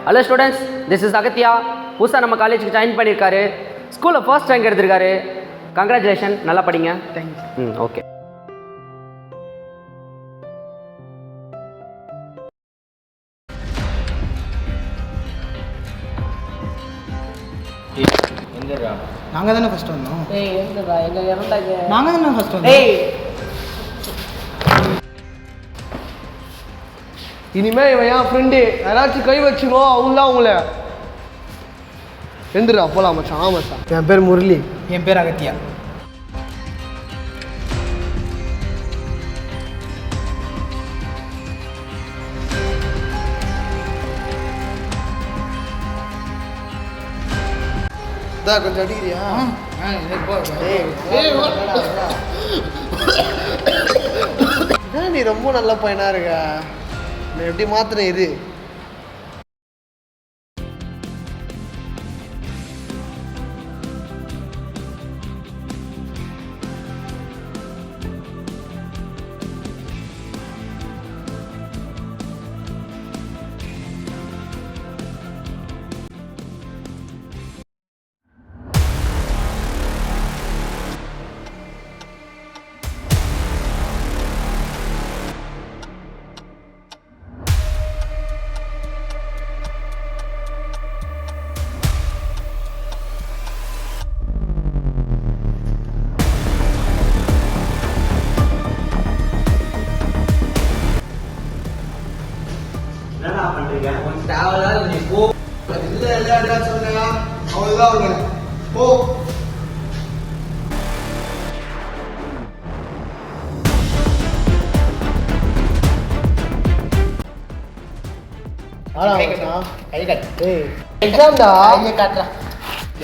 Hello students, this is Agathiya. புதுசாக நம்ம காலேஜுக்கு ஜாயின் பண்ணியிருக்காரு. ஸ்கூலில் ஃபர்ஸ்ட் ரேங்க் எடுத்திருக்காரு. கங்க்ராச்சுலேஷன், நல்லா படிங்க. தேங்க்ஸ். ஓகே. நாங்கள் தானே ஃபர்ஸ்ட் வந்தோம். எங்க நாங்கள் தானே ஃபர்ஸ்ட் வந்தோம். இனிமே இவன் என் ஃப்ரெண்டு, யாராச்சும் கை வச்சுக்கோ அவங்களாம் அவங்கள எந்திரா போலாம் மச்சான். மச்சான், என் பேர் முரளி. என் பேர் அகத்தியா. கொஞ்சம் அடிக்கிறியா? நீ ரொம்ப நல்ல பையனா இருக்க. நான் எப்படி மாத்திரம் இது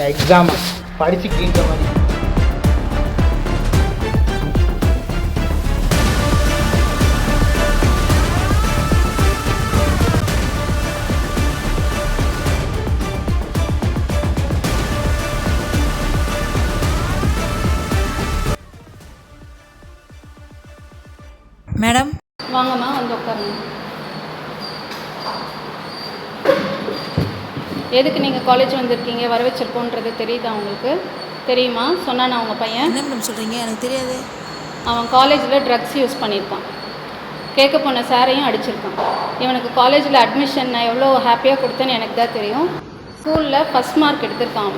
எக்ஸாம் படிச்சுக்கிட்ட மாதிரி. மேடம் வாங்கம்மா, வந்து உட்காருங்க. எதுக்கு நீங்கள் காலேஜ் வந்திருக்கீங்க, வர வச்சிருக்கோன்றது தெரியுதா உங்களுக்கு? தெரியுமா? சொன்னானா உங்கள் பையன்? என்ன மேடம் சொல்கிறீங்க? எனக்கு தெரியாது. அவன் காலேஜில் ட்ரக்ஸ் யூஸ் பண்ணியிருக்கான். கேட்க போன சாரையும் அடிச்சிருக்கான். இவனுக்கு காலேஜில் அட்மிஷன் நான் எவ்வளோ ஹாப்பியாக கொடுத்தேன்னு எனக்கு தான் தெரியும். ஸ்கூலில் ஃபஸ்ட் மார்க் எடுத்திருக்கான்.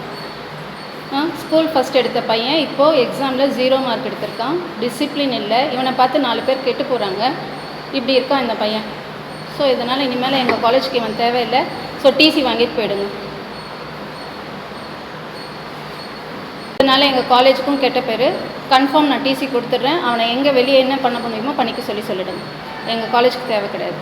ஸ்கூல் ஃபஸ்ட் எடுத்த பையன் இப்போது எக்ஸாமில் 0 மார்க் எடுத்திருக்கான். டிசிப்ளின் இல்லை. இவனை பார்த்து 4 பேர் கெட்டு போகிறாங்க. இப்படி இருக்கான் இந்த பையன். ஸோ இதனால் இனிமேல் எங்கள் காலேஜுக்கு இவன் தேவையில்லை. ஸோ டிசி வாங்கிட்டு போயிடுங்க. இதனால் எங்கள் காலேஜுக்கும் கெட்ட பேர். கன்ஃபார்ம் நான் டிசி கொடுத்துட்றேன். அவனை எங்கே வெளியே என்ன பண்ண முடியுமோ பண்ணிக்க சொல்லிவிடுங்க. எங்கள் காலேஜுக்கு தேவை கிடையாது.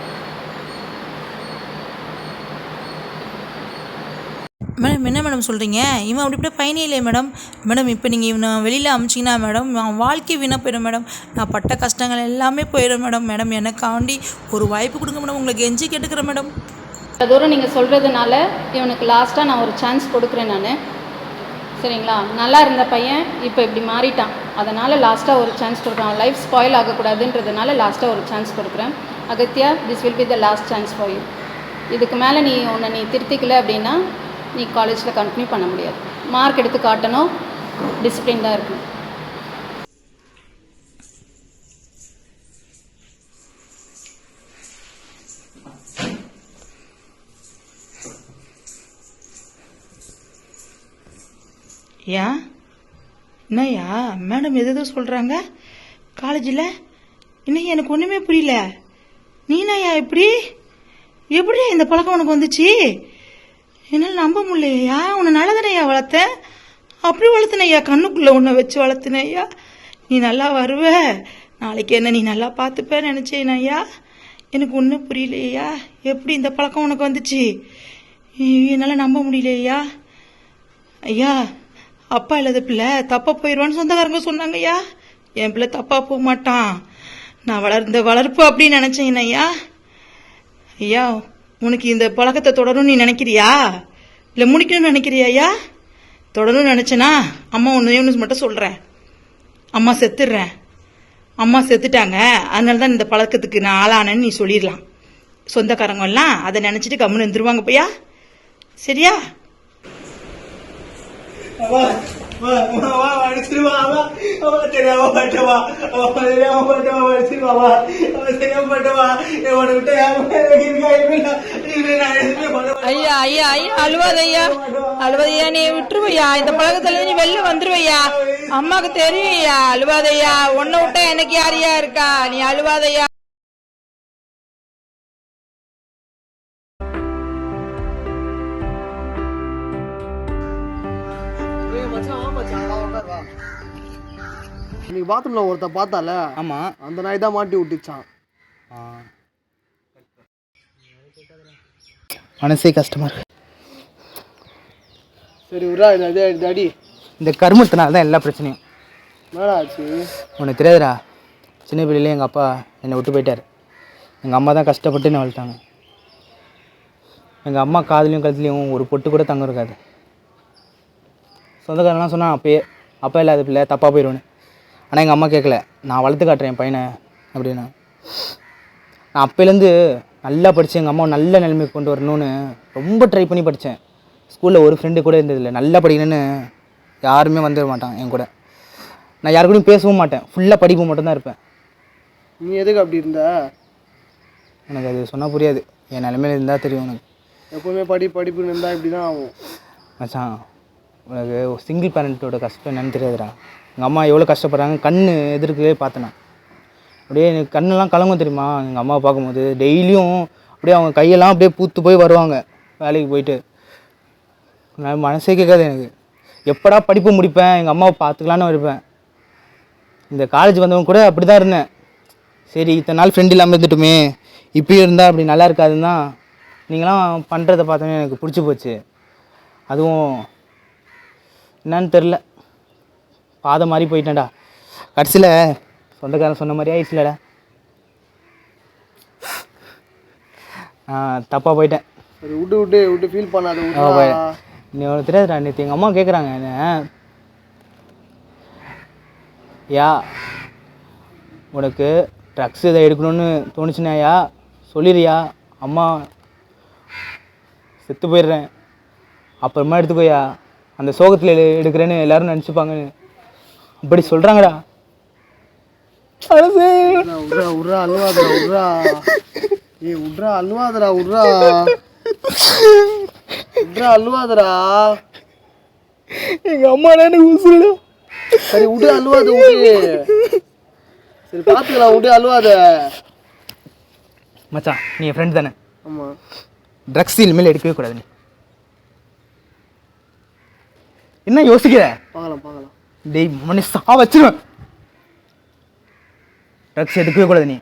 மேடம் என்ன மேடம் சொல்கிறீங்க? இவன் அப்படி இப்படி பயனே இல்லை மேடம். மேடம் இப்போ நீங்கள் இவனை வெளியில் அமிச்சிங்கன்னா மேடம் அவன் வாழ்க்கை வீணாக போயிடும் மேடம். நான் பட்ட கஷ்டங்கள் எல்லாமே போயிடும் மேடம். மேடம் எனக்காண்டி ஒரு வாய்ப்பு கொடுங்க மேடம். உங்களுக்கு கெஞ்சி கேட்டுக்கிறேன் மேடம். தூரம் நீங்கள் சொல்கிறதுனால இவனுக்கு லாஸ்ட்டாக நான் ஒரு சான்ஸ் கொடுக்குறேன் நான். சரிங்களா? நல்லா இருந்த பையன் இப்போ இப்படி மாறிட்டான். அதனால் லாஸ்ட்டாக ஒரு சான்ஸ் கொடுக்குறேன். லைஃப் ஸ்பாயில் ஆகக்கூடாதுன்றதுனால லாஸ்ட்டாக ஒரு சான்ஸ் கொடுக்குறேன். Agathiya, this will be the last chance for you. இதுக்கு மேலே நீ உன்னை திருத்திக்கல அப்படின்னா நீ காலேஜில் கண்டினியூ பண்ண முடியாது. மார்க் எடுத்து காட்டணும், டிசிப்ளின்டாக இருக்கணும். ஏன் என்னய்யா மேடம் எதோ சொல்கிறாங்க காலேஜில்? இன்னும் எனக்கு ஒன்றுமே புரியல. நீனாயா எப்படி இந்த பழக்கம் உனக்கு வந்துச்சு? என்னால் நம்ப முடியலையா? உன்னை நல்லதானையா வளர்த்தேன். அப்படி வளர்த்தினையா, கண்ணுக்குள்ளே உன்னை வச்சு வளர்த்தினையா. நீ நல்லா வருவ, நாளைக்கு என்ன நீ நல்லா பார்த்துப்பேன்னு நினச்சேனையா. எனக்கு ஒன்றும் புரியலையா எப்படி இந்த பழக்கம் உனக்கு வந்துச்சு? என்னால் நம்ப முடியலையா. ஐயா, அப்பா இல்லாத பிள்ளை தப்பாக போயிடுவான்னு சொந்தக்காரங்க சொன்னாங்க ஐயா. என் பிள்ளை தப்பாக போக மாட்டான். நான் வளர்ந்த வளர்ப்பு அப்படின்னு நினச்சேன் ஐயா. ஐயா, உனக்கு இந்த பழக்கத்தை தொடரும்னு நீ நினைக்கிறியா இல்லை முடிக்கணும்னு நினைக்கிறியா? ஐயா, தொடரும்னு நினச்சேன்னா அம்மா ஒன்று மட்டும் சொல்கிறேன். அம்மா செத்துடுறேன், அம்மா செத்துட்டாங்க, அதனால தான் இந்த பழக்கத்துக்கு நான் ஆளானேன்னு நீ சொல்லிடலாம். சொந்தக்காரங்கெல்லாம் அதை நினச்சிட்டு கம்முன்னு இருந்துருவாங்க பையா. சரியா? ஐயா ஐயா ஐயா அழுவாதையா அழுவாதையா, நீ விட்டுருவையா, இந்த பழக்கத்துல நீ வெளில வந்துருவையா, அம்மாக்கு தெரியும்யா, அழுவாதையா, உன்னை விட்டா எனக்கு யாரையா இருக்கா, நீ அழுவாதையா. இன்னைக்கு பாத்ரூம்ல ஒருத்த பார்த்தால, ஆமா. அந்த நாய் தான் மாட்டி விட்டுச்சான். மனசே கஷ்டமா இருக்கு. சரி விட்றா, இது அடி. இந்த கருமத்தினால தான் எல்லா பிரச்சனையும். என்னடா ஆச்சு? உனக்கு தெரியாதுடா, சின்ன பிள்ளையிலே எங்கள் அப்பா என்னை விட்டு போயிட்டார். எங்கள் அம்மா தான் கஷ்டப்பட்டு என்னை வளர்த்தாங்க. எங்கள் அம்மா காதுலையும் கழுத்துலையும் ஒரு பொட்டு கூட தங்கம் இருக்காது. சொந்தக்காரெல்லாம் சொன்னான் அப்பயே, அப்பா இல்லாத பிள்ளை தப்பாக போயிடுவேன்னு. ஆனால் எங்கள் அம்மா கேட்கல, நான் வளர்த்து காட்டுறேன் என் பையனை அப்படின்னா. நான் அப்போலேருந்து நல்லா படித்து எங்கள் அம்மாவை நல்ல நிலைமைக்கு கொண்டு வரணும்னு ரொம்ப ட்ரை பண்ணி படித்தேன். ஸ்கூலில் ஒரு ஃப்ரெண்டு கூட இருந்ததில்லை. நல்லா படிக்கணும்னு யாருமே வந்துட மாட்டான் என் கூட. நான் யாரு கூடயும் பேசவும் மாட்டேன், ஃபுல்லாக படிப்பு மட்டும்தான் இருப்பேன். நீ எதுக்கு அப்படி இருந்த? எனக்கு அது சொன்னால் புரியாது, என் நிலைமையில இருந்தால் தெரியும் உனக்கு. எப்போவுமே படிப்புன்னு இருந்தால் இப்படி தான் ஆகும். மச்சான், உனக்கு சிங்கிள் பேரண்ட்டோட கஷ்டம் என்னன்னு தெரியாதுடா. எங்கள் அம்மா எவ்வளோ கஷ்டப்படுறாங்க கண் எதிர்க்கவே பார்த்தேன். அப்படியே எனக்கு கண்ணெல்லாம் கலங்கும் தெரியுமா எங்கள் அம்மாவை பார்க்கும்போது. டெய்லியும் அப்படியே அவங்க கையெல்லாம் அப்படியே பூத்து போய் வருவாங்க வேலைக்கு போயிட்டு. நான் மனசே கேட்காது எனக்கு. எப்படா படிப்பு முடிப்பேன், எங்கள் அம்மாவை பார்த்துக்கலான்னு இருப்பேன். இந்த காலேஜ் வந்தவங்க கூட அப்படி தான் இருந்தேன். சரி இத்தனை நாள் ஃப்ரெண்ட் இல்லாமல் இருந்துட்டுமே, இப்போயும் இருந்தால் அப்படி நல்லா இருக்காதுன்னு தான் நீங்களாம் பண்ணுறதை பார்த்தோன்னே எனக்கு பிடிச்சி போச்சு. அதுவும் என்னன்னு தெரில, பாதை மாதிரி போயிட்டேன்டா. கடைசியில் சொந்தக்காரன் சொன்ன மாதிரி ஆயிடுச்சுலடா. தப்பாக போயிட்டேன். சரி விட்டு ஃபீல் பண்ணாத. நீ உனக்கு தெரியாதுடா, நேற்று எங்கள் அம்மா கேட்குறாங்க என்ன, யா உனக்கு ட்ரக்ஸ் இதை எடுக்கணும்னு தோணுச்சுனாயா சொல்லிடுறியா, அம்மா செத்து போயிடுறேன் அப்புறமா எடுத்துக்கோயா, அந்த சோகத்தில் எடுக்கிறேன்னு எல்லோரும் நினச்சிப்பாங்கன்னு அப்படி சொல்கிறாங்கடா. உட்ரா அழுவாதடா, உட்ரா. ஏய் உட்ரா அழுவாதடா, உட்ரா அழுவாதடா. எங்கள் அம்மா எனக்கு உசுடா. சரி விடு, அழுவாத விடு. சரி பார்த்துக்கலாம், விடு அழுவாத. மச்சான் நீ என் ஃப்ரெண்ட் தானே? ஆமாம். ட்ரக்ஸ் இனிமேல் எடுக்கவே கூடாது. நீ என்ன யோசிக்கிற? பார்க்கலாம். டேய் மனுஷா வச்சிருவேன். ட்ரக்ஸ் எடுக்கவே கூடாது. நீ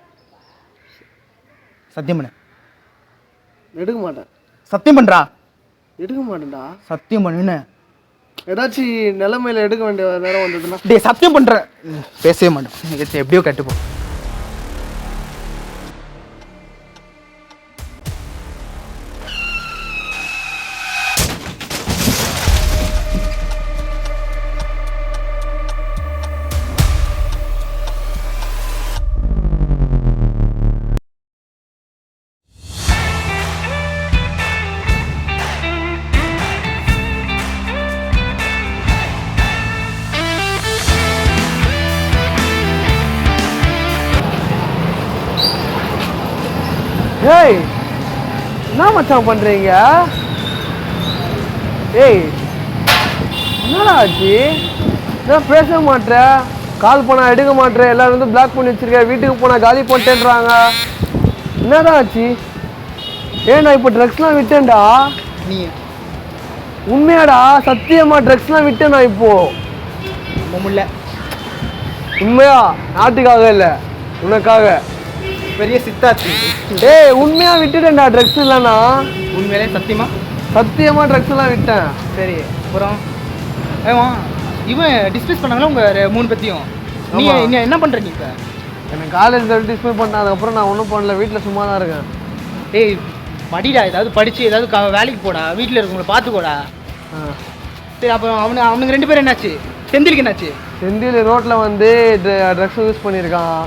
சத்தியம் பண்ண. எடுக்க மாட்டேன். சத்தியம் பண்ணுறா. எடுக்க மாட்டேன்டா. சத்தியம் பண்ணுன்னு. ஏதாச்சும் நிலைமையில எடுக்க வேண்டிய நேரம் வந்ததுன்னா? டேய் சத்தியம் பண்ணுறேன். பேசவே மாட்டேன். எப்படியோ கட்டுப்போம். ஏய் என்ன மச்சான் பண்ணுறீங்க? ஏய் என்னடா ஆச்சு? நான் பேச மாட்டேன், கால் பண்ணால் எடுக்க மாட்டேன், எல்லாரும் வந்து பிளாக் பண்ணி வச்சிருக்கேன், வீட்டுக்கு போனால் காலி பண்ணிட்டேன்றாங்க. என்னதான் ஆச்சு? நான் இப்போ ட்ரக்ஸ்லாம் விட்டேன்டா. நீ உண்மையாடா? சத்தியமா ட்ரக்ஸ்லாம் விட்டேன் நான் இப்போ. முடியல. உண்மையா? நாட்டுக்காக இல்லை, உனக்காக. பெரிய சித்தாச்சு. உண்மையா விட்டுட்டேன்டா ட்ரக்ஸ் இல்லைண்ணா. உண்மையிலே சத்தியமா? சத்தியமா ட்ரக்ஸ் எல்லாம் விட்டேன். சரி அப்புறம் இவன் டிஸ்மிஸ் பண்ணாங்களா உங்கள் 3 பேத்தையும்? நீ என்ன பண்ணுற நீ இப்போ? எனக்கு காலேஜில் டிஸ்மிஸ் பண்ணேன், அதுக்கப்புறம் நான் ஒன்றும் பண்ணல, வீட்டில் சும்மா தான் இருக்கேன். ஏய் படிடா, ஏதாவது படித்து ஏதாவது வேலைக்கு போடா, வீட்டில் இருக்கவங்களை பார்த்துக்கோடா. சரி அப்புறம் அவனுக்கு 2 பேரும் என்னாச்சு? செந்திலுக்கு என்னாச்சு? செந்தில் ரோட்டில் வந்து ட்ரக்ஸ் யூஸ் பண்ணியிருக்கான்.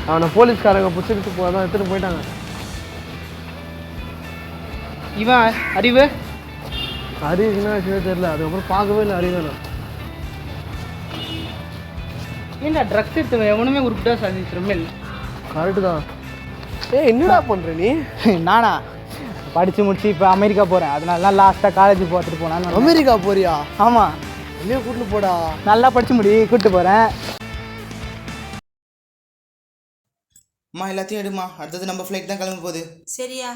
அவனை போலீஸ்காரங்க பிடிச்சிட்டு தான் எடுத்துகிட்டு போயிட்டாங்க. இவன் அறிவு ஹரிஷ்னா விஷயம் தெரியல, அதுக்கப்புறம் பார்க்கவே இல்லை ஹரிதானா. ஏன்டா ட்ரக்ஸ் எடுத்து எவனுமே உருப்பிட்டா சாதிச்சிருமே இல்லை. கரெக்டு தான். என்னடா பண்ணுற நீ? நானா படித்து முடிச்சு இப்போ அமெரிக்கா போகிறேன். அதனால தான் லாஸ்ட்டாக காலேஜ் பார்த்துட்டு போனான்னு. அமெரிக்கா போறியா? ஆமாம், என்னையே கூட்டிட்டு போடா. நல்லா படித்து முடி, கூப்பிட்டு போகிறேன். அம்மா எல்லாத்தையும் எடுமா, அடுத்தது நம்ம ஃப்ளைட் தான் கிளம்ப போகுது. சரியா?